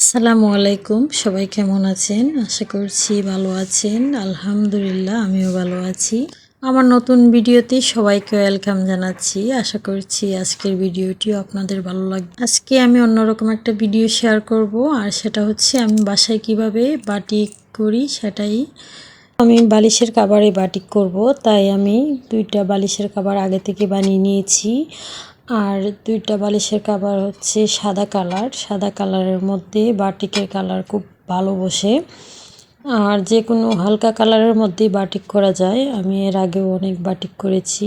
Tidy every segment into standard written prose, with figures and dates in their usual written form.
আসসালামু আলাইকুম, সবাই কেমন আছেন? আশা করছি ভালো আছেন। আলহামদুলিল্লাহ আমিও ভালো আছি। আমার নতুন ভিডিওতে সবাইকে ওয়েলকাম জানাচ্ছি। আশা করছি আজকের ভিডিওটিও আপনাদের ভালো লাগবে। আজকে আমি অন্যরকম একটা ভিডিও শেয়ার করব, আর সেটা হচ্ছে আমি বাসায় কিভাবে বাটিক করি সেটাই। আমি বালিশের কাভারে বাটিক করব, তাই আমি 2টা বালিশের কাভার আগে থেকে বানিয়ে নিয়েছি। আর 2টা বালিশের কাভার হচ্ছে সাদা কালার। সাদা কালারের মধ্যে বাটিকের কালার খুব ভালো বসে। আর যে কোনো হালকা কালারের মধ্যেই বাটিক করা যায়। আমি এর আগেও অনেক বাটিক করেছি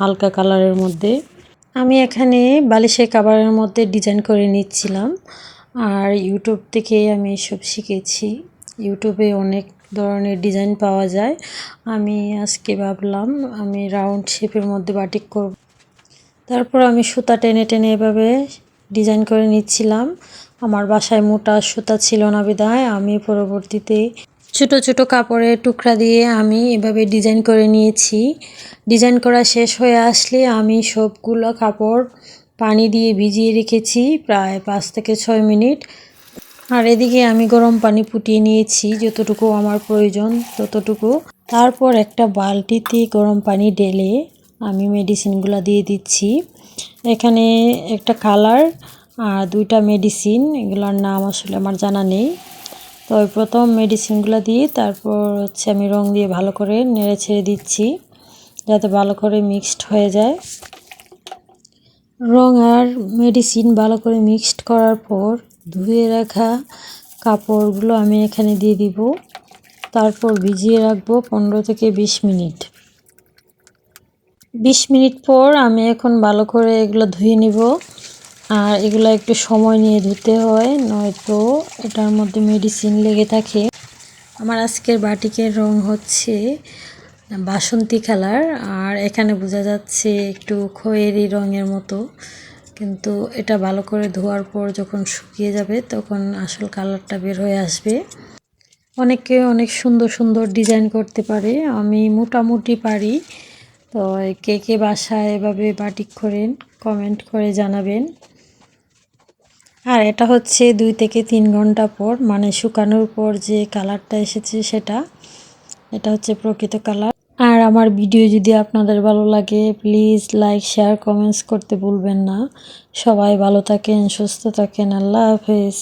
হালকা কালারের মধ্যে। আমি এখানে বালিশের কাভারের মধ্যে ডিজাইন করে নিচ্ছিলাম। আর ইউটিউব থেকে আমি এসব শিখেছি। ইউটিউবে অনেক ধরনের ডিজাইন পাওয়া যায়। আমি আজকে ভাবলাম আমি রাউন্ড শেপের মধ্যে বাটিক করব। তারপর আমি সুতা টেনে টেনে এভাবে ডিজাইন করে নিচ্ছিলাম। আমার বাসায় মোটা সুতা ছিল না বিধায় আমি পরবর্তীতে ছোট ছোট কাপড়ের টুকরা দিয়ে আমি এভাবে ডিজাইন করে নিয়েছি। ডিজাইন করা শেষ হয়ে আসলে আমি সবগুলো কাপড় পানি দিয়ে ভিজিয়ে রেখেছি প্রায় 5 থেকে 6 মিনিট। আর এদিকে আমি গরম পানি ফুটিয়ে নিয়েছি যতটুকু আমার প্রয়োজন ততটুকু। তারপর একটা বালতিতে গরম পানি ঢেলে আমি মেডিসিনগুলো দিয়ে দিচ্ছি। এখানে একটা কালার আর 2টা মেডিসিন, এগুলোর নাম আসলে আমার জানা নেই। তো প্রথম মেডিসিনগুলো দিয়ে তারপর হচ্ছে আমি রং দিয়ে ভালো করে নেড়ে ছেড়ে দিচ্ছি যাতে ভালো করে মিক্সড হয়ে যায়। রং আর মেডিসিন ভালো করে মিক্সড করার পর ধুয়ে রাখা কাপড়গুলো আমি এখানে দিয়ে দিব। তারপর ভিজিয়ে রাখবো 15 থেকে 20 মিনিট। 20 মিনিট পর আমি এখন ভালো করে এগুলো ধুয়ে নিব। আর এগুলো একটু সময় নিয়ে ধুতে হয়, নয়তো এটার মধ্যে মেডিসিন লেগে থাকে। আমার আজকের বাটিকের রং হচ্ছে বাসন্তী কালার, আর এখানে বোঝা যাচ্ছে একটু খয়েরি রঙের মতো, কিন্তু এটা ভালো করে ধোয়ার পর যখন শুকিয়ে যাবে তখন আসল কালারটা বের হয়ে আসবে। অনেকে অনেক সুন্দর সুন্দর ডিজাইন করতে পারে, আমি মোটামুটি পারি। তো কে কে বাসায় এভাবে বাটিক করেন কমেন্ট করে জানাবেন। আর এটা হচ্ছে 2 থেকে 3 ঘন্টা পর, মানে শুকানোর পর যে কালারটা এসেছে সেটা, এটা হচ্ছে প্রকৃত কালার। আর আমার ভিডিও যদি আপনাদের ভালো লাগে প্লিজ লাইক শেয়ার কমেন্টস করতে ভুলবেন না। সবাই ভালো থাকেন, সুস্থ থাকেন। আল্লাহ হাফেজ।